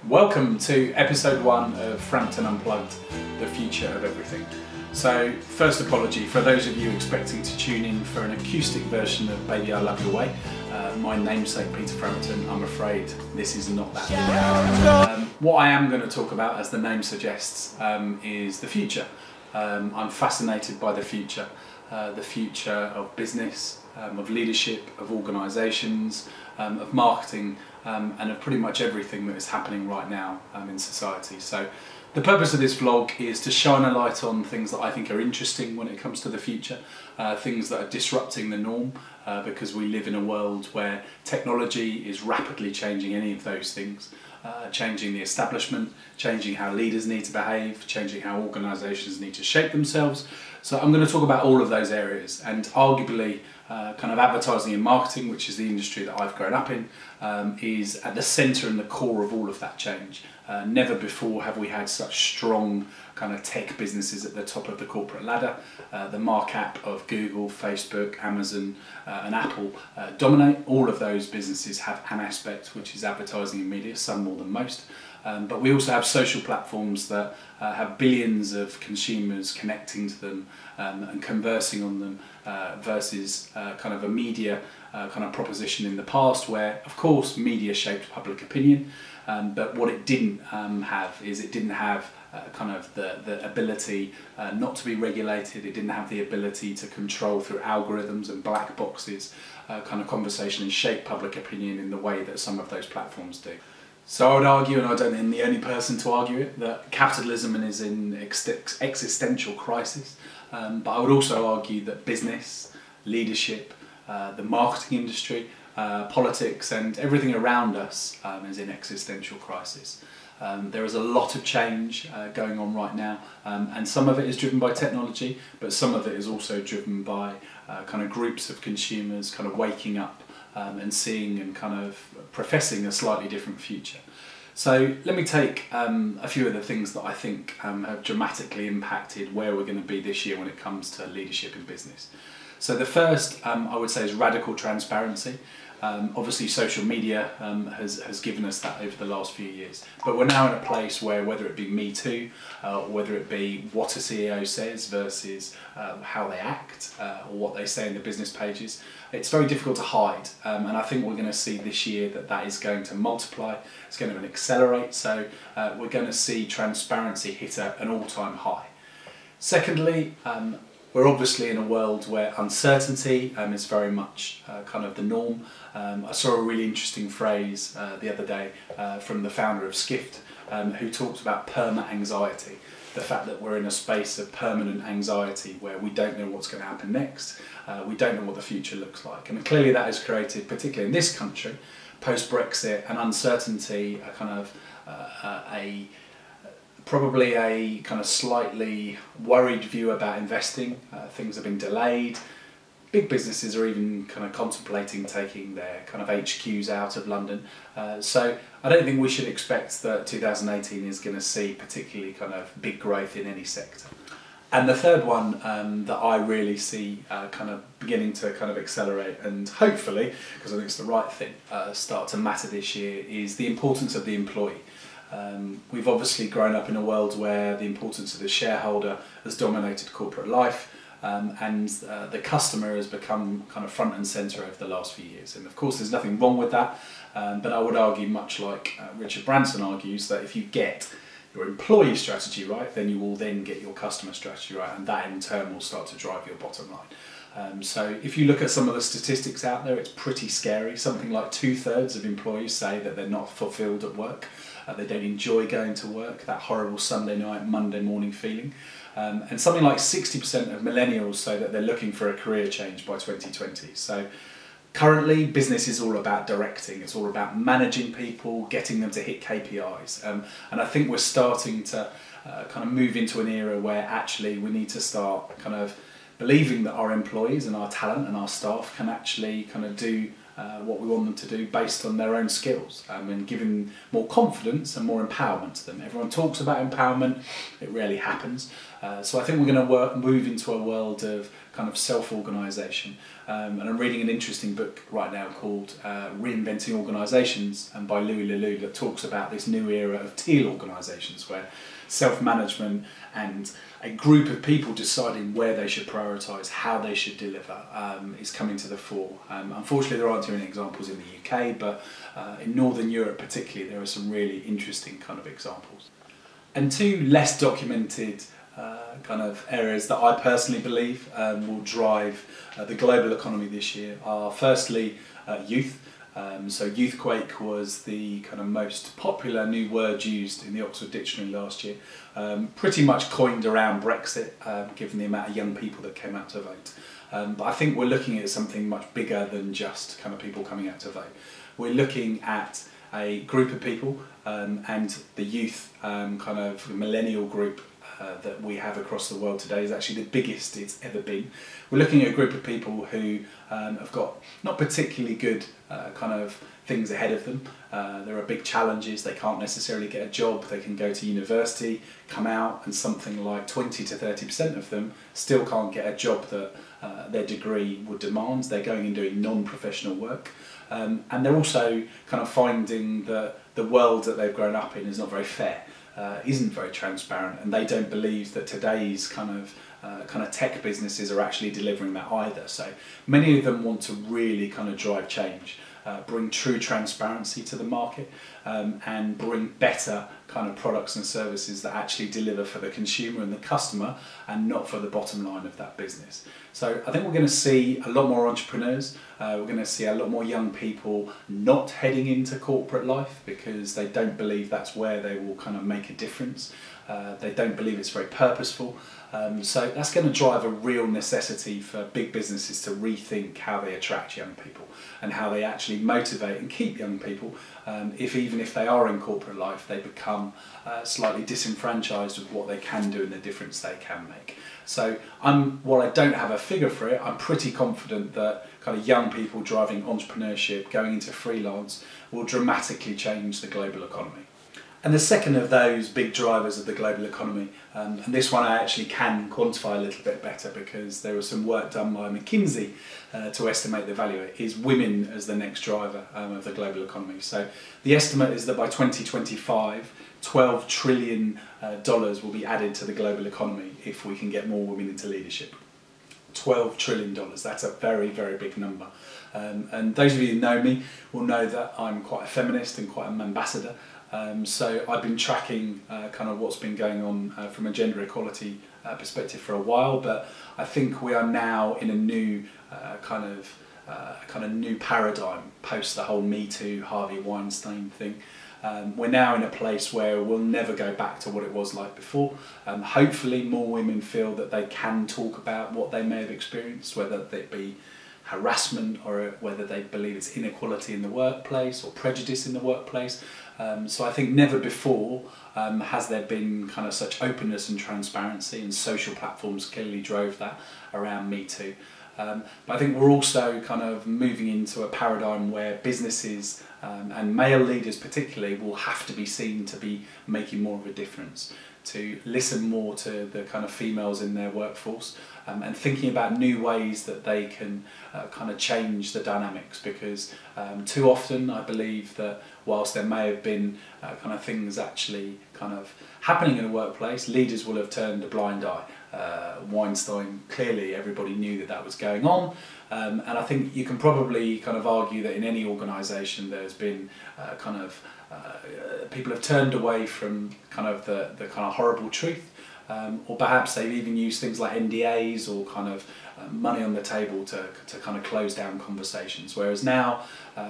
Welcome to episode 1 of Frampton Unplugged, the future of everything. So, first apology for those of you expecting to tune in for an acoustic version of Baby I Love Your Way. My namesake Peter Frampton, I'm afraid this is not that. What I am going to talk about, as the name suggests, is the future. I'm fascinated by the future of business, of leadership, of organisations, of marketing, and of pretty much everything that is happening right now in society. So the purpose of this vlog is to shine a light on things that I think are interesting when it comes to the future, things that are disrupting the norm, because we live in a world where technology is rapidly changing any of those things, changing the establishment, changing how leaders need to behave, changing how organisations need to shape themselves. So I'm going to talk about all of those areas, and arguably kind of advertising and marketing, which is the industry that I've grown up in, is at the centre and the core of all of that change. Never before have we had such strong kind of tech businesses at the top of the corporate ladder. The markup of Google, Facebook, Amazon and Apple dominate. All of those businesses have an aspect which is advertising and media, some more than most. But we also have social platforms that have billions of consumers connecting to them and conversing on them, versus kind of a media kind of proposition in the past where, of course, media shaped public opinion, but what it didn't have is it didn't have kind of the ability not to be regulated. It didn't have the ability to control through algorithms and black boxes kind of conversation and shape public opinion in the way that some of those platforms do. So I would argue, and I don't think I'm the only person to argue it, that capitalism is in existential crisis. But I would also argue that business, leadership, the marketing industry, politics and everything around us is in existential crisis. There is a lot of change going on right now, and some of it is driven by technology, but some of it is also driven by kind of groups of consumers kind of waking up and seeing and kind of professing a slightly different future. So let me take a few of the things that I think have dramatically impacted where we're going to be this year when it comes to leadership in business. So the first I would say is radical transparency. Obviously social media has given us that over the last few years, but we're now in a place where, whether it be Me Too, or whether it be what a CEO says versus how they act, or what they say in the business pages, it's very difficult to hide, and I think we're going to see this year that is going to multiply, it's going to accelerate, so we're going to see transparency hit an all-time high. Secondly, we're obviously in a world where uncertainty is very much kind of the norm. I saw a really interesting phrase the other day from the founder of Skift, who talked about perma-anxiety, the fact that we're in a space of permanent anxiety where we don't know what's going to happen next, we don't know what the future looks like. And clearly that has created, particularly in this country, post-Brexit, an uncertainty, a kind of probably a kind of slightly worried view about investing. Things have been delayed. Big businesses are even kind of contemplating taking their kind of HQs out of London. So I don't think we should expect that 2018 is going to see particularly kind of big growth in any sector. And the third one that I really see kind of beginning to kind of accelerate, and hopefully, because I think it's the right thing, start to matter this year, is the importance of the employee. We've obviously grown up in a world where the importance of the shareholder has dominated corporate life, and the customer has become kind of front and centre over the last few years. And of course there's nothing wrong with that, but I would argue, much like Richard Branson argues, that if you get your employee strategy right, then you will then get your customer strategy right, and that in turn will start to drive your bottom line. So if you look at some of the statistics out there, it's pretty scary. Something like 2/3 of employees say that they're not fulfilled at work. They don't enjoy going to work, that horrible Sunday night, Monday morning feeling. And something like 60% of millennials say that they're looking for a career change by 2020. So currently, business is all about directing, it's all about managing people, getting them to hit KPIs. And I think we're starting to kind of move into an era where actually we need to start kind of believing that our employees and our talent and our staff can actually kind of do what we want them to do based on their own skills, and giving more confidence and more empowerment to them. Everyone talks about empowerment, it rarely happens, So I think we're going to move into a world of kind of self-organisation. And I'm reading an interesting book right now called Reinventing Organisations, and by Louis Leloup, that talks about this new era of teal organisations where self-management and a group of people deciding where they should prioritise, how they should deliver, is coming to the fore. Unfortunately, there aren't too many examples in the UK, but in Northern Europe particularly, there are some really interesting kind of examples. And two less documented kind of areas that I personally believe will drive the global economy this year are firstly youth. So youthquake was the kind of most popular new word used in the Oxford Dictionary last year, pretty much coined around Brexit, given the amount of young people that came out to vote. But I think we're looking at something much bigger than just kind of people coming out to vote. We're looking at a group of people, and the youth kind of millennial group that we have across the world today is actually the biggest it's ever been. We're looking at a group of people who have got not particularly good kind of things ahead of them. There are big challenges. They can't necessarily get a job. They can go to university, come out, and something like 20 to 30% of them still can't get a job that their degree would demand. They're going and doing non-professional work. And they're also kind of finding that the world that they've grown up in is not very fair. Isn't very transparent, and they don't believe that today's kind of tech businesses are actually delivering that either. So many of them want to really kind of drive change, bring true transparency to the market, and bring better kind of products and services that actually deliver for the consumer and the customer and not for the bottom line of that business. So I think we're going to see a lot more entrepreneurs. We're going to see a lot more young people not heading into corporate life because they don't believe that's where they will kind of make a difference. They don't believe it's very purposeful. So that's going to drive a real necessity for big businesses to rethink how they attract young people and how they actually motivate and keep young people. Even if they are in corporate life, they become slightly disenfranchised with what they can do and the difference they can make. So while I don't have a figure for it, I'm pretty confident that kind of young people driving entrepreneurship, going into freelance, will dramatically change the global economy. And the second of those big drivers of the global economy, and this one I actually can quantify a little bit better because there was some work done by McKinsey to estimate the value, is women as the next driver of the global economy. So the estimate is that by 2025, $12 trillion will be added to the global economy if we can get more women into leadership. $12 trillion, that's a very, very big number. And those of you who know me will know that I'm quite a feminist and quite an ambassador. So I've been tracking kind of what's been going on from a gender equality perspective for a while, but I think we are now in a new kind of new paradigm post the whole Me Too, Harvey Weinstein thing. We're now in a place where we'll never go back to what it was like before. Hopefully more women feel that they can talk about what they may have experienced, whether it be harassment or whether they believe it's inequality in the workplace or prejudice in the workplace. So I think never before has there been kind of such openness and transparency, and social platforms clearly drove that around Me Too. But I think we're also kind of moving into a paradigm where businesses and male leaders particularly will have to be seen to be making more of a difference, to listen more to the kind of females in their workforce, and thinking about new ways that they can kind of change the dynamics, because too often I believe that whilst there may have been kind of things actually kind of happening in a workplace, leaders will have turned a blind eye. Weinstein, clearly everybody knew that was going on, and I think you can probably kind of argue that in any organisation there's been people have turned away from kind of the kind of horrible truth, or perhaps they've even used things like NDAs or kind of money on the table to kind of close down conversations. Whereas now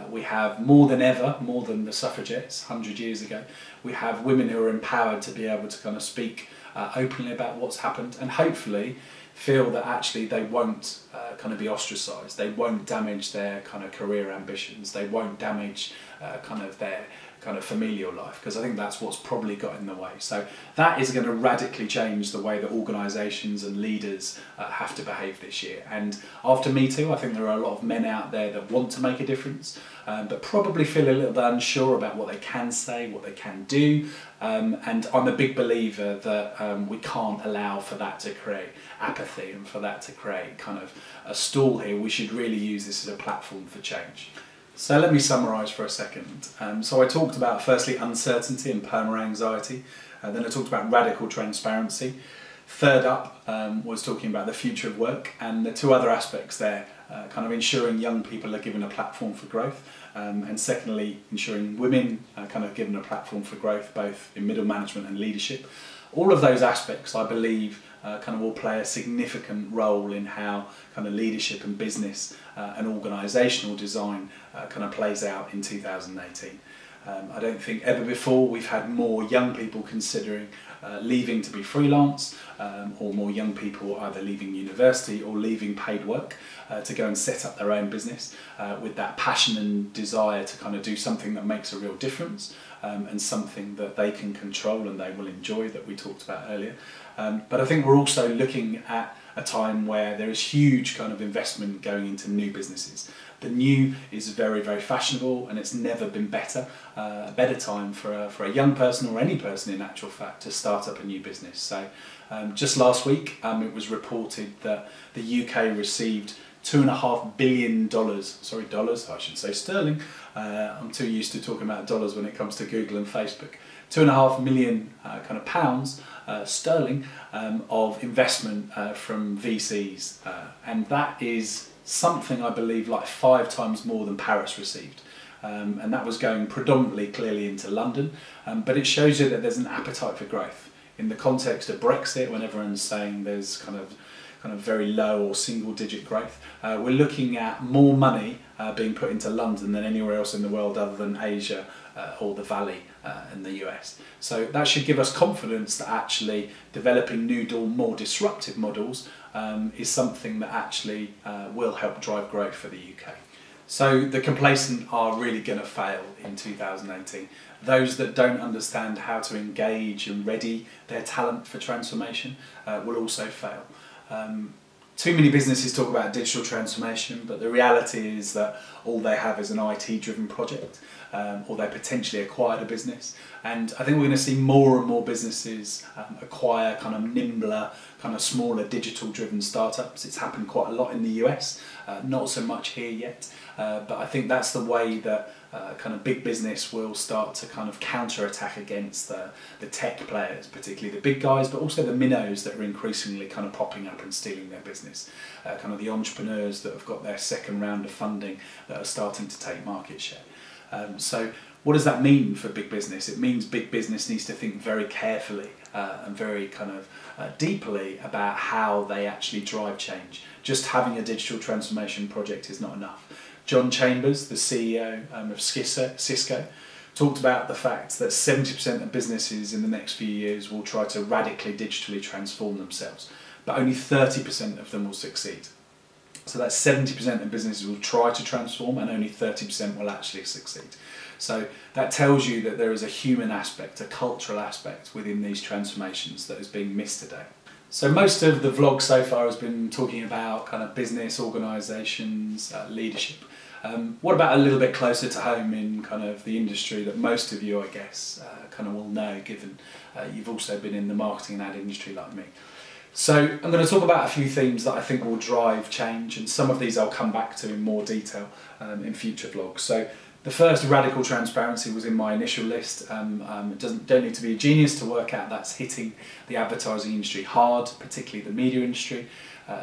we have more than ever, more than the suffragettes 100 years ago, we have women who are empowered to be able to kind of speak openly about what's happened, and hopefully feel that actually they won't kind of be ostracised, they won't damage their kind of career ambitions, they won't damage kind of their kind of familial life, because I think that's what's probably got in the way. So that is going to radically change the way that organisations and leaders have to behave this year. And after Me Too, I think there are a lot of men out there that want to make a difference, but probably feel a little bit unsure about what they can say, what they can do. And I'm a big believer that we can't allow for that to create apathy and for that to create kind of a stall here. We should really use this as a platform for change. So let me summarise for a second. So I talked about, firstly, uncertainty and perma-anxiety. Then I talked about radical transparency. Third up was talking about the future of work, and the two other aspects there, kind of ensuring young people are given a platform for growth, and secondly, ensuring women are kind of given a platform for growth, both in middle management and leadership. All of those aspects, I believe, kind of will play a significant role in how kind of leadership and business and organisational design kind of plays out in 2018. I don't think ever before we've had more young people considering leaving to be freelance, or more young people either leaving university or leaving paid work to go and set up their own business with that passion and desire to kind of do something that makes a real difference, and something that they can control and they will enjoy, that we talked about earlier. But I think we're also looking at a time where there is huge kind of investment going into new businesses. The new is very, very fashionable, and it's never been better. A better time for a young person, or any person in actual fact, to start up a new business. So just last week it was reported that the UK received $2.5 billion, sorry, dollars, I should say sterling. I'm too used to talking about dollars when it comes to Google and Facebook. 2.5 million kind of pounds sterling of investment from VCs, and that is something I believe like 5 times more than Paris received. And that was going predominantly clearly into London, but it shows you that there's an appetite for growth. In the context of Brexit, when everyone's saying there's kind of very low or single digit growth, we're looking at more money being put into London than anywhere else in the world other than Asia or the Valley in the US. So that should give us confidence that actually developing new, more disruptive models is something that actually will help drive growth for the UK. So the complacent are really going to fail in 2018. Those that don't understand how to engage and ready their talent for transformation will also fail. Too many businesses talk about digital transformation, but the reality is that all they have is an IT-driven project, or they potentially acquired a business. And I think we're going to see more and more businesses acquire kind of nimbler, kind of smaller digital-driven startups. It's happened quite a lot in the US, not so much here yet, but I think that's the way that kind of big business will start to kind of counter-attack against the tech players, particularly the big guys, but also the minnows that are increasingly kind of popping up and stealing their business. Kind of the entrepreneurs that have got their second round of funding that are starting to take market share. So what does that mean for big business? It means big business needs to think very carefully and very kind of deeply about how they actually drive change. Just having a digital transformation project is not enough. John Chambers, the CEO of Cisco, talked about the fact that 70% of businesses in the next few years will try to radically digitally transform themselves, but only 30% of them will succeed. So that's 70% of businesses will try to transform and only 30% will actually succeed. So that tells you that there is a human aspect, a cultural aspect within these transformations that is being missed today. So most of the vlog so far has been talking about kind of business, organisations, leadership. What about a little bit closer to home in kind of the industry that most of you, I guess, kind of will know, given you've also been in the marketing and ad industry like me. So I'm going to talk about a few themes that I think will drive change, and some of these I'll come back to in more detail in future vlogs. So the first, radical transparency, was in my initial list. Don't need to be a genius to work out that's hitting the advertising industry hard, particularly the media industry.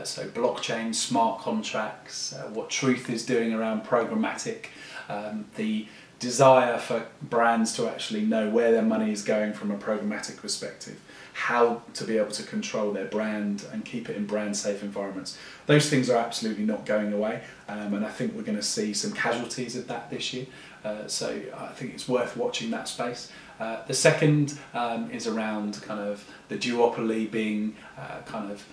So blockchain, smart contracts, what Truth is doing around programmatic, the desire for brands to actually know where their money is going from a programmatic perspective, how to be able to control their brand and keep it in brand safe environments. Those things are absolutely not going away, and I think we're going to see some casualties of that this year. So I think it's worth watching that space. The second is around kind of the duopoly being kind of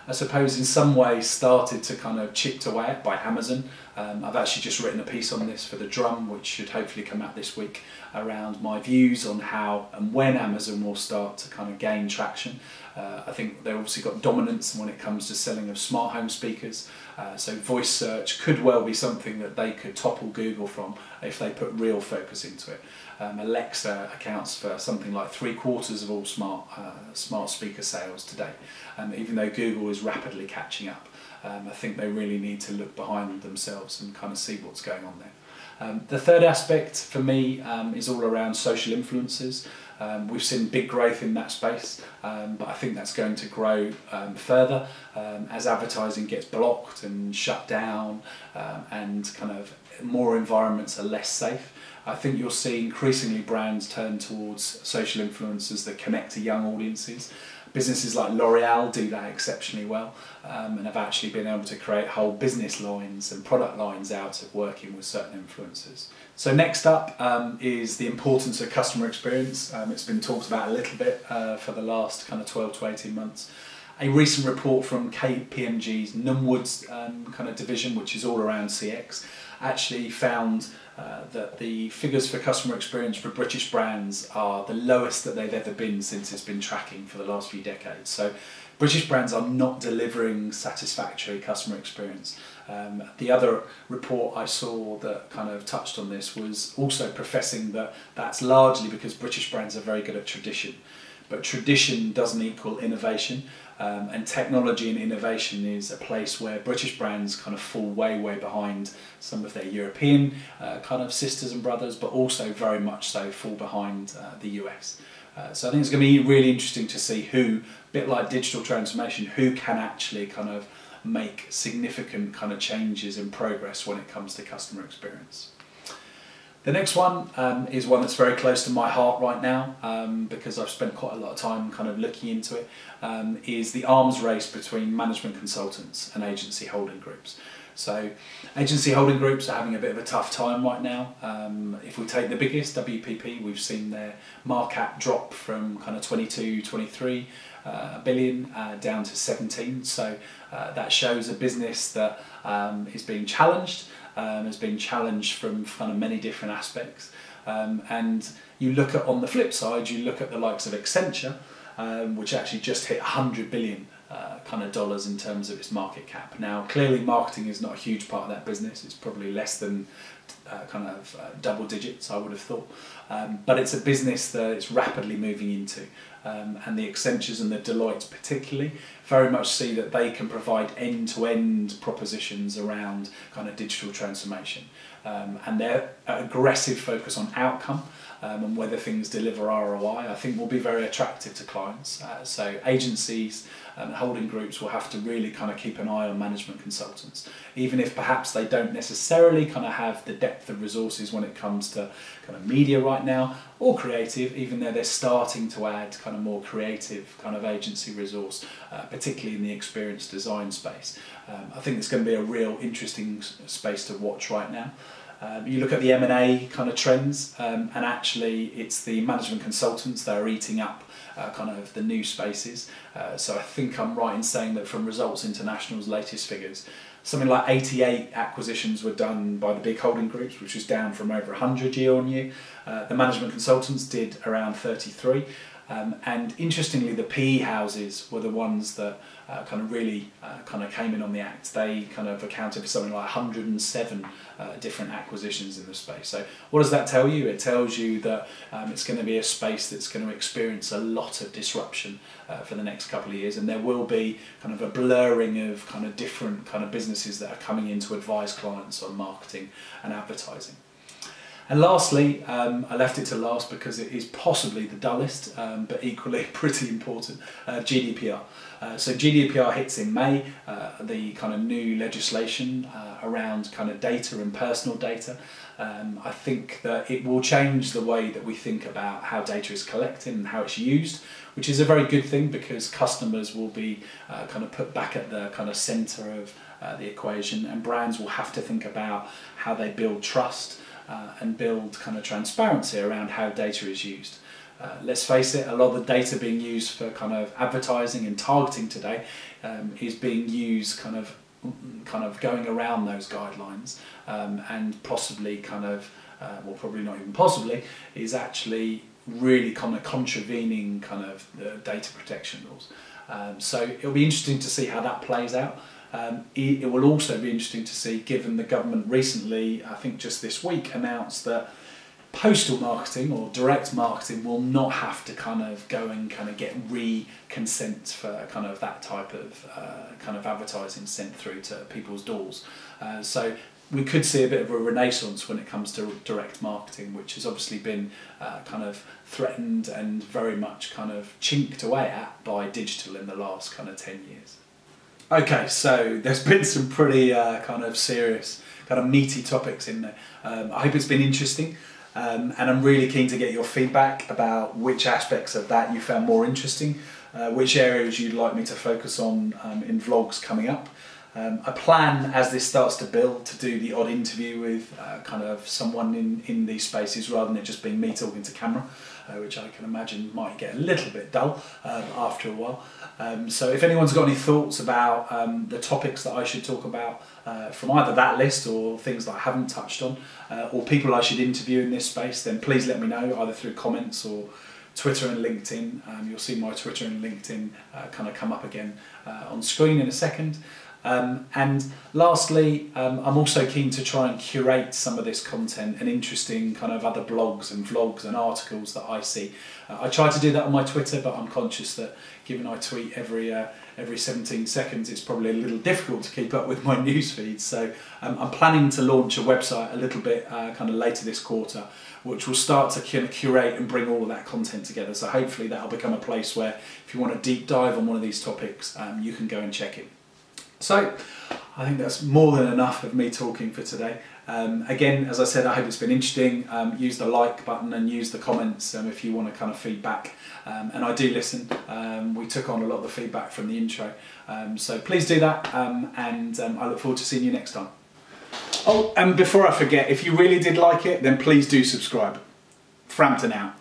I suppose in some ways started to kind of chipped away at by Amazon. I've actually just written a piece on this for The Drum, which should hopefully come out this week, around my views on how and when Amazon will start to kind of gain traction. I think they've obviously got dominance when it comes to selling of smart home speakers, so voice search could well be something that they could topple Google from if they put real focus into it. Alexa accounts for something like 3/4 of all smart speaker sales today, even though Google is rapidly catching up. I think they really need to look behind themselves and kind of see what's going on there. The third aspect for me is all around social influencers. We've seen big growth in that space, but I think that's going to grow further as advertising gets blocked and shut down, and kind of more environments are less safe. I think you'll see increasingly brands turn towards social influencers that connect to young audiences. Businesses like L'Oreal do that exceptionally well, and have actually been able to create whole business lines and product lines out of working with certain influencers. So next up is the importance of customer experience. It's been talked about a little bit for the last kind of 12 to 18 months. A recent report from KPMG's Numwoods kind of division, which is all around CX, actually found that the figures for customer experience for British brands are the lowest that they've ever been since it's been tracking for the last few decades. So British brands are not delivering satisfactory customer experience. The other report I saw that kind of touched on this was also professing that that's largely because British brands are very good at tradition. But tradition doesn't equal innovation, and technology and innovation is a place where British brands kind of fall way behind some of their European kind of sisters and brothers, but also very much so fall behind the US. So I think it's going to be really interesting to see who, a bit like digital transformation, who can actually kind of make significant kind of changes and progress when it comes to customer experience. The next one is one that's very close to my heart right now, because I've spent quite a lot of time kind of looking into it, is the arms race between management consultants and agency holding groups. So agency holding groups are having a bit of a tough time right now. If we take the biggest, WPP, we've seen their markup drop from kind of 22, 23 billion down to 17. So that shows a business that is being challenged. Has been challenged from kind of many different aspects, and you look at, on the flip side, you look at the likes of Accenture, which actually just hit 100 billion kind of dollars in terms of its market cap. Now clearly marketing is not a huge part of that business, it's probably less than kind of double digits, I would have thought, but it's a business that it's rapidly moving into, and the Accentures and the Deloittes particularly very much see that they can provide end-to-end propositions around kind of digital transformation, and their aggressive focus on outcome and whether things deliver ROI, I think will be very attractive to clients. So agencies and holding groups will have to really kind of keep an eye on management consultants, even if perhaps they don't necessarily kind of have the depth of resources when it comes to kind of media right now, or creative, even though they're starting to add kind of more creative kind of agency resource, particularly in the experience design space. I think it's going to be a real interesting space to watch right now. You look at the M&A kind of trends, and actually it's the management consultants that are eating up kind of the new spaces. So I think I'm right in saying that from Results International's latest figures, something like 88 acquisitions were done by the big holding groups, which was down from over 100 year on year. The management consultants did around 33. And interestingly, the PE houses were the ones that kind of really kind of came in on the act. They kind of accounted for something like 107 different acquisitions in the space. So what does that tell you? It tells you that it's going to be a space that's going to experience a lot of disruption for the next couple of years, and there will be kind of a blurring of kind of different kind of businesses that are coming in to advise clients on marketing and advertising. And lastly, I left it to last because it is possibly the dullest, but equally pretty important, GDPR. So GDPR hits in May, the kind of new legislation around kind of data and personal data. I think that it will change the way that we think about how data is collected and how it's used, which is a very good thing because customers will be kind of put back at the kind of centre of the equation, and brands will have to think about how they build trust and build kind of transparency around how data is used. let's face it, a lot of the data being used for kind of advertising and targeting today is being used kind of going around those guidelines, and possibly well, probably not even possibly, is actually really kind of contravening kind of the data protection laws. So it'll be interesting to see how that plays out. It will also be interesting to see, given the government recently, I think just this week, announced that postal marketing or direct marketing will not have to kind of go and kind of get re-consent for kind of that type of advertising sent through to people's doors. So we could see a bit of a renaissance when it comes to direct marketing, which has obviously been kind of threatened and very much kind of chinked away at by digital in the last kind of 10 years. Okay, so there's been some pretty kind of serious, kind of meaty topics in there. I hope it's been interesting, and I'm really keen to get your feedback about which aspects of that you found more interesting, which areas you'd like me to focus on in vlogs coming up. I plan, as this starts to build, to do the odd interview with kind of someone in these spaces rather than it just being me talking to camera, which I can imagine might get a little bit dull after a while. So if anyone's got any thoughts about the topics that I should talk about from either that list or things that I haven't touched on, or people I should interview in this space, then please let me know either through comments or Twitter and LinkedIn. You'll see my Twitter and LinkedIn kind of come up again on screen in a second. And lastly, I'm also keen to try and curate some of this content and interesting kind of other blogs and vlogs and articles that I see. I try to do that on my Twitter, but I'm conscious that given I tweet every 17 seconds, it's probably a little difficult to keep up with my news feed. So I'm planning to launch a website a little bit kind of later this quarter, which will start to kind of curate and bring all of that content together. So hopefully that'll become a place where if you want to deep dive on one of these topics, you can go and check it. So I think that's more than enough of me talking for today. Again, as I said, I hope it's been interesting. Use the like button and use the comments if you want to kind of feedback. And I do listen. We took on a lot of the feedback from the intro. So please do that, and I look forward to seeing you next time. Oh, and before I forget, if you really did like it, then please do subscribe. Frampton out.